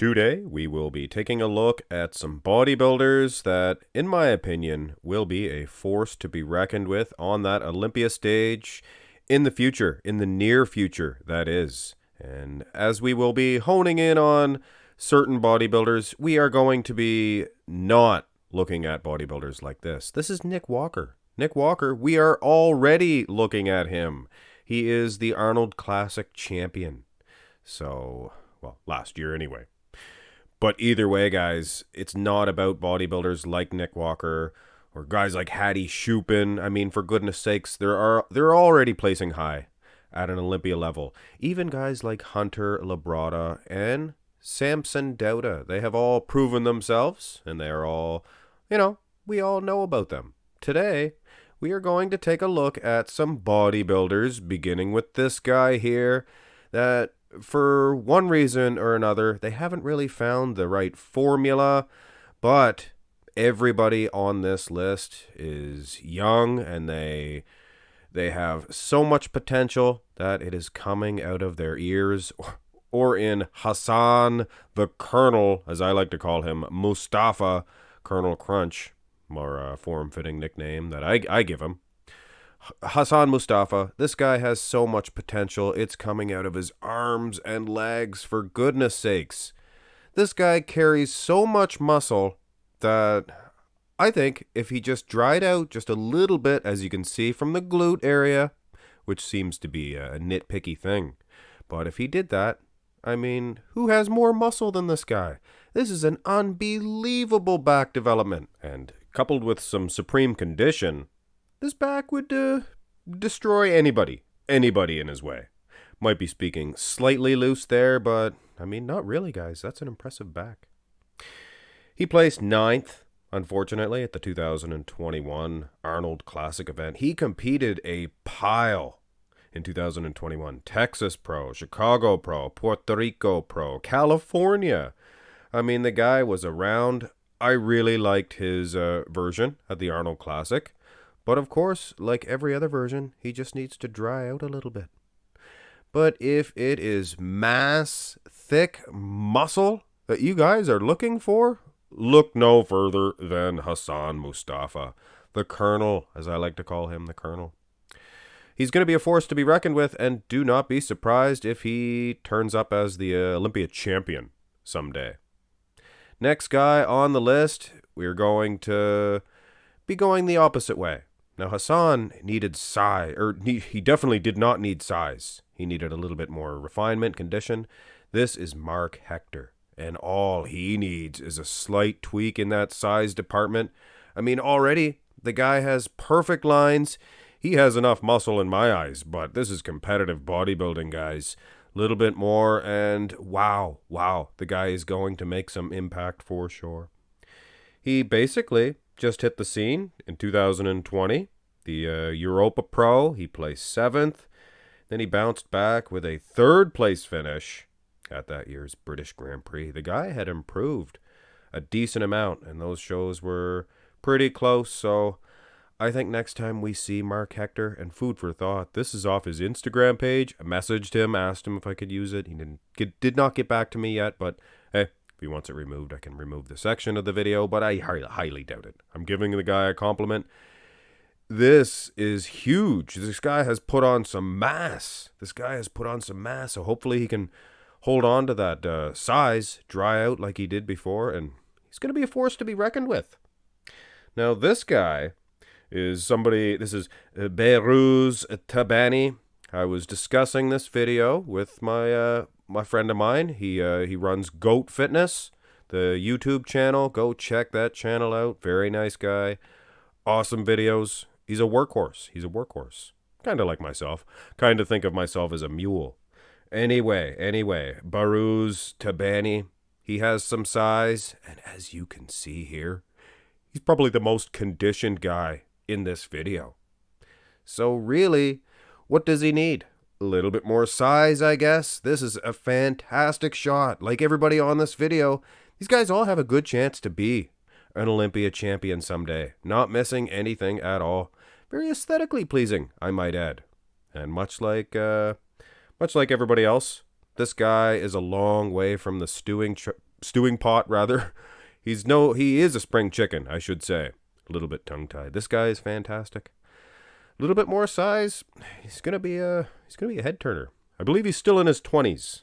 Today, we will be taking a look at some bodybuilders that, in my opinion, will be a force to be reckoned with on that Olympia stage in the future, in the near future, that is. And as we will be honing in on certain bodybuilders, we are going to be not looking at bodybuilders like this. This is Nick Walker. Nick Walker, we are already looking at him. He is the Arnold Classic champion. So, well, last year anyway. But either way, guys, it's not about bodybuilders like Nick Walker or guys like Hattie Shupin. I mean, for goodness sakes, they're already placing high at an Olympia level. Even guys like Hunter Labrada and Samson Dauda, they have all proven themselves, and they are all, we all know about them. Today, we are going to take a look at some bodybuilders, beginning with this guy here, that for one reason or another, they haven't really found the right formula, but everybody on this list is young and they have so much potential that it is coming out of their ears, or in Hassan, the Colonel, as I like to call him, Mustafa, Colonel Crunch, more form-fitting nickname that I give him. Hassan Mustafa, this guy has so much potential, it's coming out of his arms and legs, for goodness sakes. This guy carries so much muscle that I think if he just dried out just a little bit, as you can see from the glute area, which seems to be a nitpicky thing, but if he did that, I mean, who has more muscle than this guy? This is an unbelievable back development, and coupled with some supreme condition, this back would destroy anybody in his way. Might be speaking slightly loose there, but I mean, not really, guys. That's an impressive back. He placed 9th, unfortunately, at the 2021 Arnold Classic event. He competed a pile in 2021. Texas Pro, Chicago Pro, Puerto Rico Pro, California. I mean, the guy was around. I really liked his version at the Arnold Classic. But of course, like every other version, he just needs to dry out a little bit. But if it is mass, thick muscle that you guys are looking for, look no further than Hassan Mustafa, the Colonel, as I like to call him, the Colonel. He's going to be a force to be reckoned with, and do not be surprised if he turns up as the Olympia champion someday. Next guy on the list, we're going to be going the opposite way. Now, Hassan needed size, or he definitely did not need size. He needed a little bit more refinement, condition. This is Mark Hector, and all he needs is a slight tweak in that size department. I mean, already, the guy has perfect lines. He has enough muscle in my eyes, but this is competitive bodybuilding, guys. A little bit more, and wow, the guy is going to make some impact for sure. He basically just hit the scene in 2020, the Europa Pro. He placed 7th. Then he bounced back with a 3rd place finish at that year's British Grand Prix. The guy had improved a decent amount, and those shows were pretty close. So I think next time we see Mark Hector, and food for thought, this is off his Instagram page. I messaged him, asked him if I could use it. He did not get back to me yet, but hey, if he wants it removed, I can remove the section of the video, but I highly doubt it. I'm giving the guy a compliment. This is huge. This guy has put on some mass. So hopefully he can hold on to that size, dry out like he did before, and he's going to be a force to be reckoned with. Now, this guy is somebody, this is Beirus Tabani. I was discussing this video with my friend of mine. He runs Goat Fitness, the YouTube channel. Go check that channel out. Very nice guy. Awesome videos. He's a workhorse. Kind of like myself. Kind of think of myself as a mule. Anyway, Beirus Tabani. He has some size, and as you can see here, he's probably the most conditioned guy in this video. So really, what does he need? A little bit more size, I guess. This is a fantastic shot. Like everybody on this video, these guys all have a good chance to be an Olympia champion someday. Not missing anything at all. Very aesthetically pleasing, I might add. And much like everybody else, this guy is a long way from the stewing pot, rather. He is a spring chicken, I should say. A little bit tongue-tied. This guy is fantastic. A little bit more size. He's gonna be a head turner. I believe he's still in his 20s.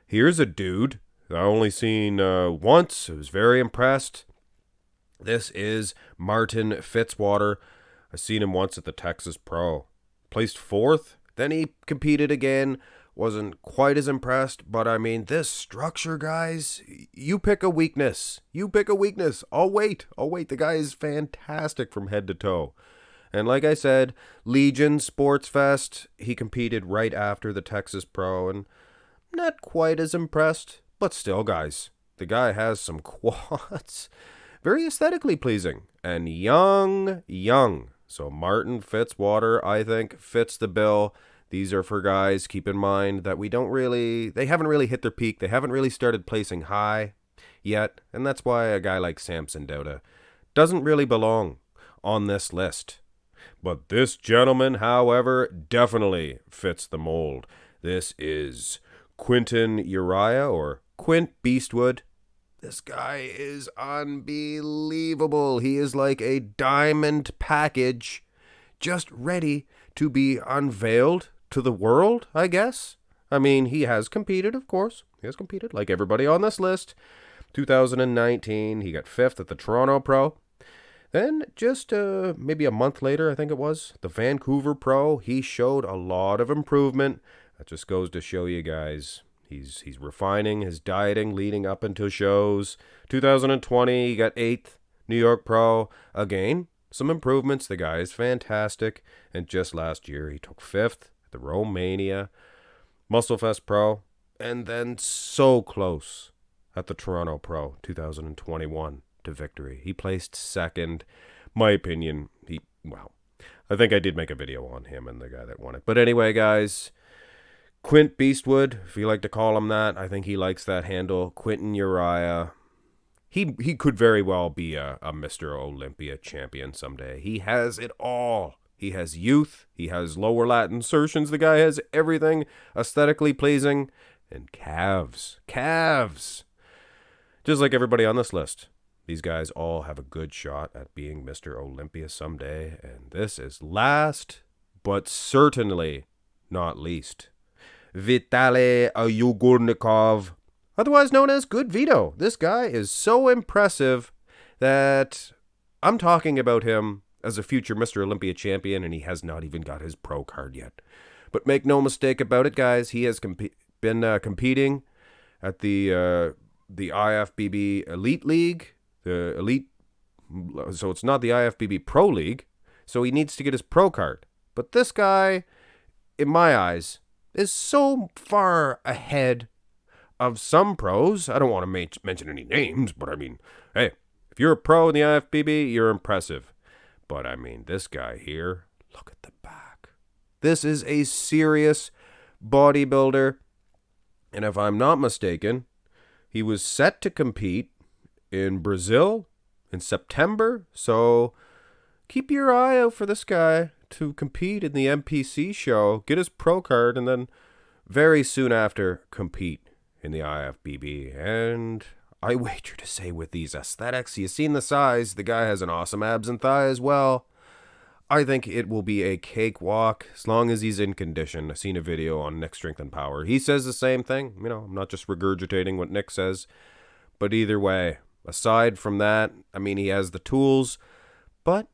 Here's a dude I only seen once. I was very impressed. This is Martin Fitzwater. I seen him once at the Texas Pro. Placed 4th. Then he competed again. Wasn't quite as impressed, but I mean, this structure, guys, you pick a weakness. I'll wait. The guy is fantastic from head to toe. And like I said, Legion Sports Fest, he competed right after the Texas Pro, and not quite as impressed, but still, guys, the guy has some quads. Very aesthetically pleasing, and young. So Martin Fitzwater, I think, fits the bill. These are for guys, keep in mind, that they haven't really hit their peak. They haven't really started placing high yet. And that's why a guy like Samson Dauda doesn't really belong on this list. But this gentleman, however, definitely fits the mold. This is Quintin Uriah, or Quint Beastwood. This guy is unbelievable. He is like a diamond package, just ready to be unveiled to the world, I guess. I mean, he has competed, of course. He has competed like everybody on this list. 2019, he got 5th at the Toronto Pro. Then just maybe a month later, I think it was, the Vancouver Pro, he showed a lot of improvement. That just goes to show you guys, he's refining his dieting leading up into shows. 2020, he got 8th, New York Pro. Again, some improvements. The guy is fantastic. And just last year, he took 5th at the Romania MuscleFest Pro. And then so close at the Toronto Pro 2021 to victory. He placed 2nd. My opinion, I think I did make a video on him and the guy that won it. But anyway, guys, Quint Beastwood, if you like to call him that, I think he likes that handle. Quintin Uriah. He could very well be a Mr. Olympia champion someday. He has it all. He has youth. He has lower lat insertions. The guy has everything aesthetically pleasing. And calves. Just like everybody on this list. These guys all have a good shot at being Mr. Olympia someday. And this is last, but certainly not least, Vitaly Yugurnikov, otherwise known as Good Veto. This guy is so impressive that I'm talking about him as a future Mr. Olympia champion, and he has not even got his pro card yet. But make no mistake about it, guys. He has been competing at the IFBB Elite League, the Elite. So it's not the IFBB Pro League. So he needs to get his pro card. But this guy, in my eyes, is so far ahead of some pros. I don't want to mention any names, but I mean, hey, if you're a pro in the IFBB, you're impressive. But I mean, this guy here, look at the back. This is a serious bodybuilder. And if I'm not mistaken, he was set to compete in Brazil in September. So keep your eye out for this guy to compete in the MPC show, get his pro card, and then very soon after compete in the IFBB. And I wager to say, with these aesthetics, you've seen the size, the guy has an awesome abs and thigh as well. I think it will be a cakewalk as long as he's in condition. I've seen a video on Nick Strength and Power. He says the same thing. You know, I'm not just regurgitating what Nick says. But either way, aside from that, I mean, he has the tools. But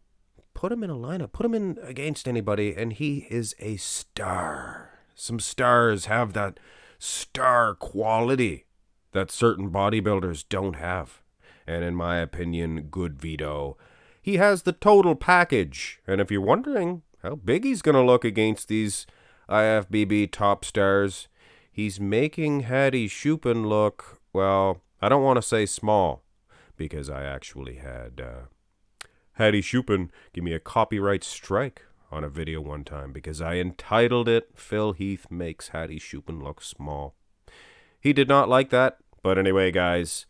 put him in a lineup. Put him in against anybody, and he is a star. Some stars have that star quality that certain bodybuilders don't have. And in my opinion, Good Veto, he has the total package. And if you're wondering how big he's going to look against these IFBB top stars, he's making Hattie Shupin look, well, I don't want to say small, because I actually had Hattie Shupin give me a copyright strike on a video one time because I entitled it, Phil Heath Makes Hattie Shupin Look Small. He did not like that. But anyway, guys,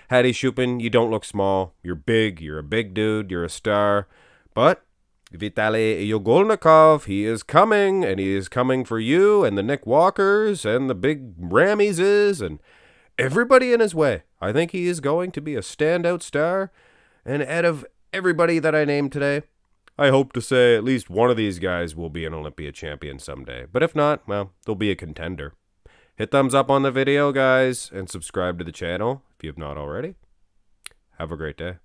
Hattie Shupin, you don't look small. You're big. You're a big dude. You're a star. But Vitaly Yogolnikov, he is coming, and he is coming for you, and the Nick Walkers, and the big Ramieses, and everybody in his way. I think he is going to be a standout star, and out of everybody that I named today, I hope to say at least one of these guys will be an Olympia champion someday. But if not, well, they'll be a contender. Hit thumbs up on the video, guys, and subscribe to the channel if you have not already. Have a great day.